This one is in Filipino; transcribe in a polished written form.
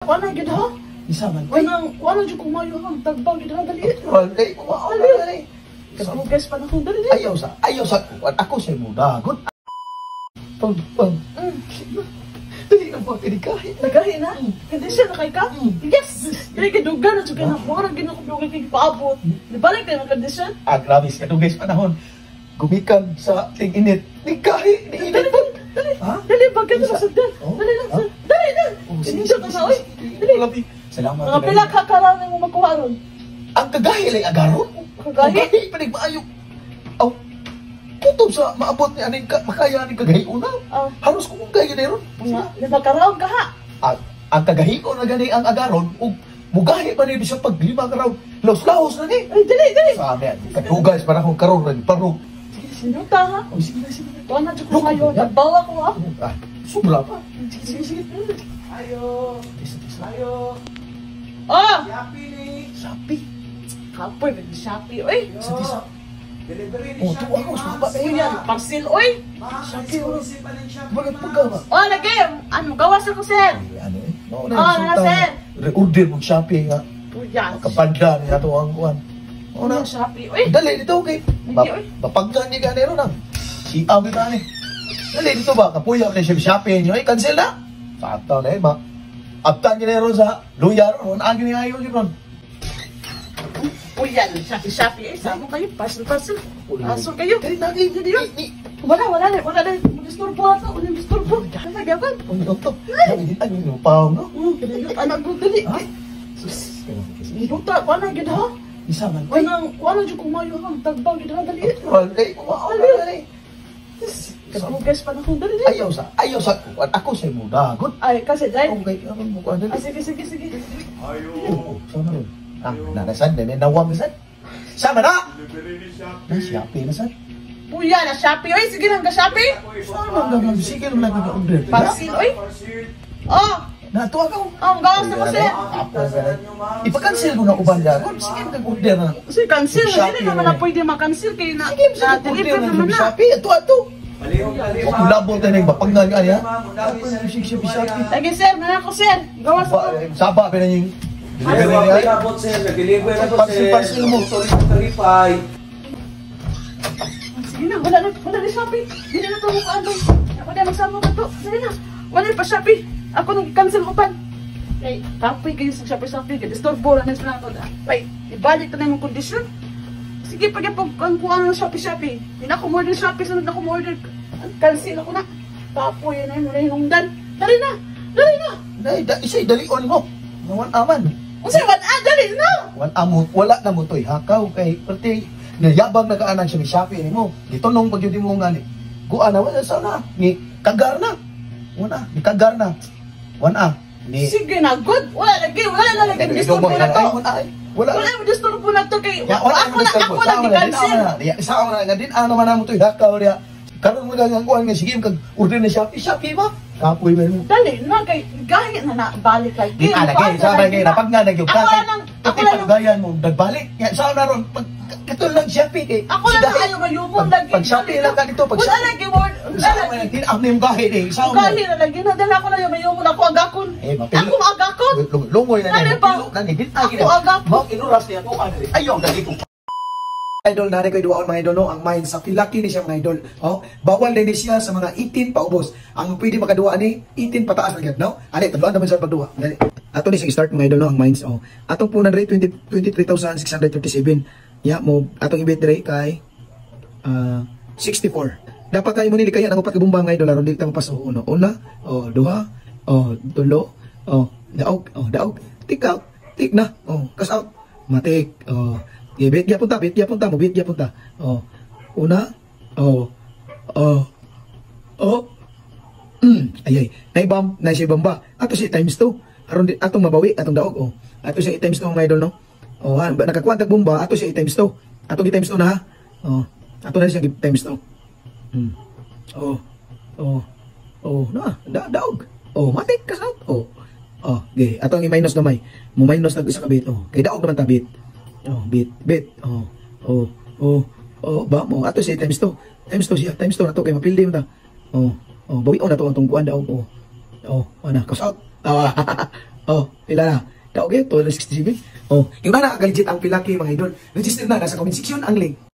kuana gid ha. Isa man. Kuana jud kumayo ang tagbang gid ha dali. Dali ko dali. Guys pa na kung dali. Ayaw sa ako sa mo dagot. Pang. Dali na ba kahit. Nagahi na. Hindi siya nakay ka. Yes. Dili ka dugan na jud na mura gid ako dugan kay paabot. Di balik kay condition. Grabe sa guys panahon. Gumikan sa ting-init. Nikahi, Dali. Dali bagay sa sagdan. Dali lang. Dali na. Sinisyo ka na oy. Dali. Salamat. Mga pila ka karon mo makuha ron. Ang kagahi lay agaron. Kagahi panig maayo. Aw. Kutob sa maabot ni aning makaya ni kagahi una. Halos ko kung kaya ni ron. Lima karaon ka ha. Ang kagahi ko na gani ang agaron ug mugahi pa ni bisag pag lima ka raw. Laos-laos na ni. Ay dali. Sabi, kadugas para akong karon rin parog. Sinuta ha? Oh, sige. Tuwan na dyan ko ngayon. Nagbawa ko ha? Sobra pa. Sige. Ayo. Oh! Shopee ni. Sapi. Kapoy, nag-Shopee. Uy! Sa Delivery ni Oh, Shopee. tuwa ko sa baba. Uy yan, parcel. Uy! Shopee exclusive pa ng Shopee. Bakit pagka ba? Oh, lagi! Ano, gawas ako, sir! Ano eh? sir. Re-order mong shopping nga. Uy yan. Kapanda niya ito ang kuhan. Uy, na. Shopee. Uy! Dali dito, okay? Bapagkan niya ganero na. Siaw kita ni. Dali dito ba? Kapuya ka siya shopping niyo. Cancel na. Fataw na eh ba? Abtan niya na sa luyar. Agi niya ayaw niyo ron. Uy yan, Shopee. Eh, sama kayo. Parcel. Aso kayo. Kaya naging Wala na. Disturbo ako. Disturbo. Nagagawan. Ito. Ano yung pao, no? Anak ko, dali. Sus. Inuta, kuha na, gid ha? Isa man. Kuha na dyan kumayo ang tagbang, gid ha? Dali. Dali. Kagugas pa na kung dali. Ayaw sa ako sa mo dagot. Ay, kasi dahil. Okay, ano mo ko dali. Sige. Ayo. Sama ron. Nanasan na nawang san. Sama na. Delivery ni Shopee. Na Shopee na san. Puya na Shopee. Oy, sige lang ka Shopee. Sama nga sige lang nag-order. Parcel, oy. Oh, Nato ako. gawas na ko, sir. Ipa-cancel mo na uban dagot. Sige nag-order na. Sige, cancel. Hindi naman na pwede makancel kaya na. Sige, Na-deliver naman na. Shopee. Ato. Palihog. Kung labot na yung mapanggan ka niya. Shopee. Lagi, sir. Mana ko, sir. Gawas ako. Saba pa na yung Delivery delivery na po sir. Nag-deliver na po sir. Parcel mo. Tarify. Sige na, wala na Shopee. Hindi na ito mukaan doon. Ako na magsama ka to. Sige na, wala pa Shopee. Ako nag-cancel ko pan. Ay, kapoy kayo sa Shopee. Disturbo lang na sila ako. Ay, ibalik na yung kondisyon. Sige, pag ang kuha ng Shopee. Hindi na ako mo-order Shopee, sunod na ako mo-order. Cancel ako na. Kapoy, yan na yung hinungdan. Dali na. Isa'y dalion mo. Nawan aman. Kasi dali na. Wala na mo to'y hakaw kay pati nayabang nagaanan siya ni Shopee ni mo. Dito nung pag yun mo nga ni kuha na wala sana ni kagar na. Ni kagar na. Ni Sige na, good. Wala na lagi. Disturbo na to. Wala Wala mo disturbo na to kay Ya, wala ako lang di-cancel. Isa ako na nga din ano man mo to'y hakaw niya. Karon mo lang kuha nga sige kag order ni Shopee ba? Kapoy ba mo? Dali na kay gaya na balik lagi. Di alagay, sa bagay na pag nga nagyog ka. Ako Pati lang paggayan mo, nagbalik. Yan, saan na ron? Katulad lang Shopee eh. Ako lang ayaw mayubong lagi. Pag Shopee lang ka dito, pag wala lagi word. Saan mo yung tinap na yung gahit eh. Saan mo? Gali na lagi na dala ko lang yung mayubong ako agakon. Mapilo. Ako agakon. Lungoy na Ano na. ba? Mapilo na ni. Ako agakon. Mao inuras niya ko. Ayaw, dali ko. Idol, nari ko iduwaon mga idol, no? Ang mind sa pilaki ni siya mga idol. Oh, bawal din siya sa mga 18 paubos. Ang pwede makaduwa ni 18 pataas agad, no? Ani, tuluan naman sa pagduwa. Ato ni sa start mga idol, no? Ang minds, oh. Atong punan rate 23,637. Ya, mo atong ibit rate kay 64. Dapat tayo mo nili kaya ang upat ka bumbang mga idol, aron di ta mapaso. Una, duha, tulo, daog, tik out, tik na, kas out, matik, bit punta mo, bit punta. Una. Ayay. Naibam, na siya bamba. Ato si times 2. Aron atong mabawi, atong daog. Ato siya times 2 mga idol, no? Nakakuha tag bomba, ato siya times 2. Ato gi times 2 na ha. Ato na siya times 2. Daog. Matik ka sa. Okay. Ato ang i-minus gamay. Mo minus tag isa ka bit. Kay daog naman ta bit. Bit. Ba mo ato siya times 2. Times 2 siya, times 2 na to kay mapildi mo ta. Bawi na to ang tungkuan daw. Ana, cause out. Oh, pila na. Okay, 267. Oh, yung na legit ang Pilaki mga idol. Register na nasa comment section ang link.